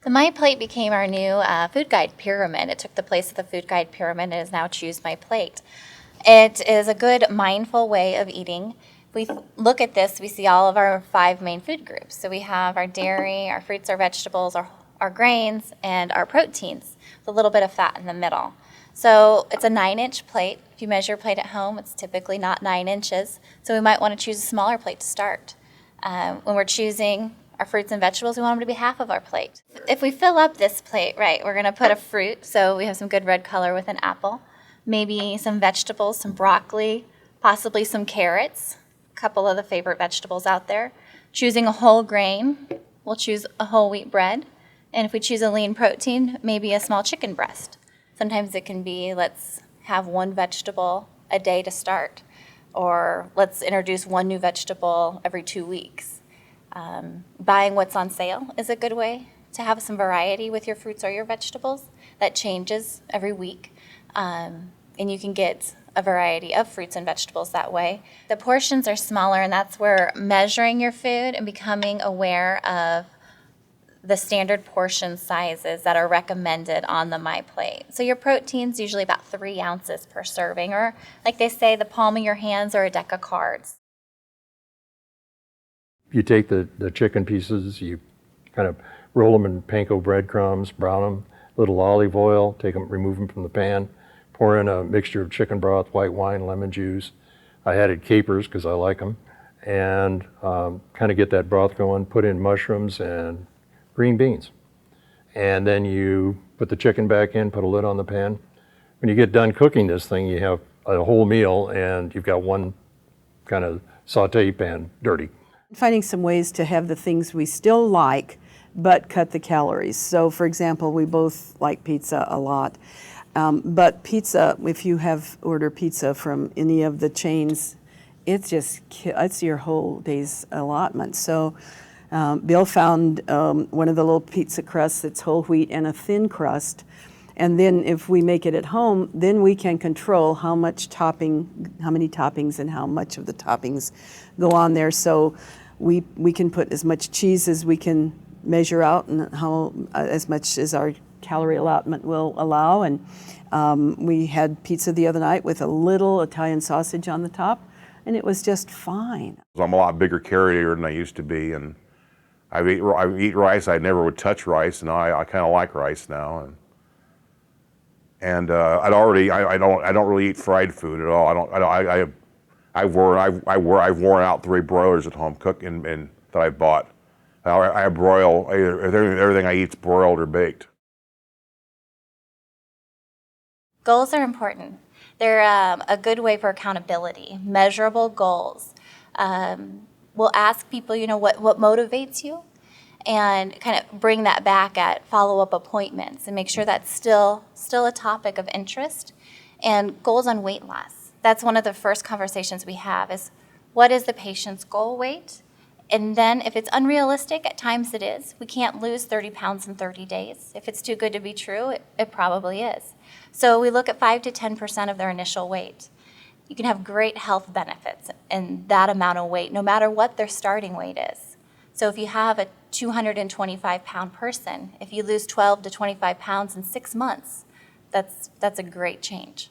The MyPlate became our new food guide pyramid. It took the place of the food guide pyramid and is now Choose MyPlate. It is a good, mindful way of eating. If we look at this, we see all of our 5 main food groups. So we have our dairy, our fruits, our vegetables, our grains, and our proteins, with a little bit of fat in the middle. So it's a 9-inch plate. If you measure a plate at home, it's typically not 9 inches. So we might want to choose a smaller plate to start. When we're choosing our fruits and vegetables, we want them to be half of our plate. If we fill up this plate, right, we're going to put a fruit. So we have some good red color with an apple, maybe some vegetables, some broccoli, possibly some carrots, a couple of the favorite vegetables out there. Choosing a whole grain, we'll choose a whole wheat bread. And if we choose a lean protein, maybe a small chicken breast. Sometimes it can be, let's have 1 vegetable a day to start, or let's introduce 1 new vegetable every 2 weeks. Buying what's on sale is a good way to have some variety with your fruits or your vegetables. That changes every week, and you can get a variety of fruits and vegetables that way. The portions are smaller, and that's where measuring your food and becoming aware of the standard portion sizes that are recommended on the MyPlate. So your protein's usually about 3 ounces per serving, or like they say, the palm of your hands or a deck of cards. You take the chicken pieces, you kind of roll them in panko breadcrumbs, brown them, a little olive oil, remove them from the pan, pour in a mixture of chicken broth, white wine, lemon juice. I added capers because I like them, and kind of get that broth going, put in mushrooms and green beans. And then you put the chicken back in, put a lid on the pan. When you get done cooking this thing, you have a whole meal and you've got one kind of saute pan dirty. Finding some ways to have the things we still like, but cut the calories. So for example, we both like pizza a lot. But pizza, if you have ordered pizza from any of the chains, it's your whole day's allotment. So Bill found one of the little pizza crusts that's whole wheat and a thin crust. And then if we make it at home, then we can control how many toppings and how much of the toppings go on there. So we can put as much cheese as we can measure out and as much as our calorie allotment will allow. And we had pizza the other night with a little Italian sausage on the top, and it was just fine. I'm a lot bigger carrier than I used to be, and I eat rice. I never would touch rice, and now I kind of like rice now. And I don't really eat fried food at all. I've worn out 3 broilers at home cooking and that I bought. I broil everything I eat's broiled or baked. Goals are important. They're a good way for accountability. Measurable goals. We'll ask people, what motivates you, and kind of bring that back at follow-up appointments and make sure that's still a topic of interest. And goals on weight loss. That's one of the first conversations we have is, what is the patient's goal weight? And then if it's unrealistic, at times it is. We can't lose 30 pounds in 30 days. If it's too good to be true, it probably is. So we look at 5 to 10% of their initial weight. You can have great health benefits in that amount of weight, no matter what their starting weight is. So if you have a 225-pound person, if you lose 12 to 25 pounds in 6 months, that's a great change.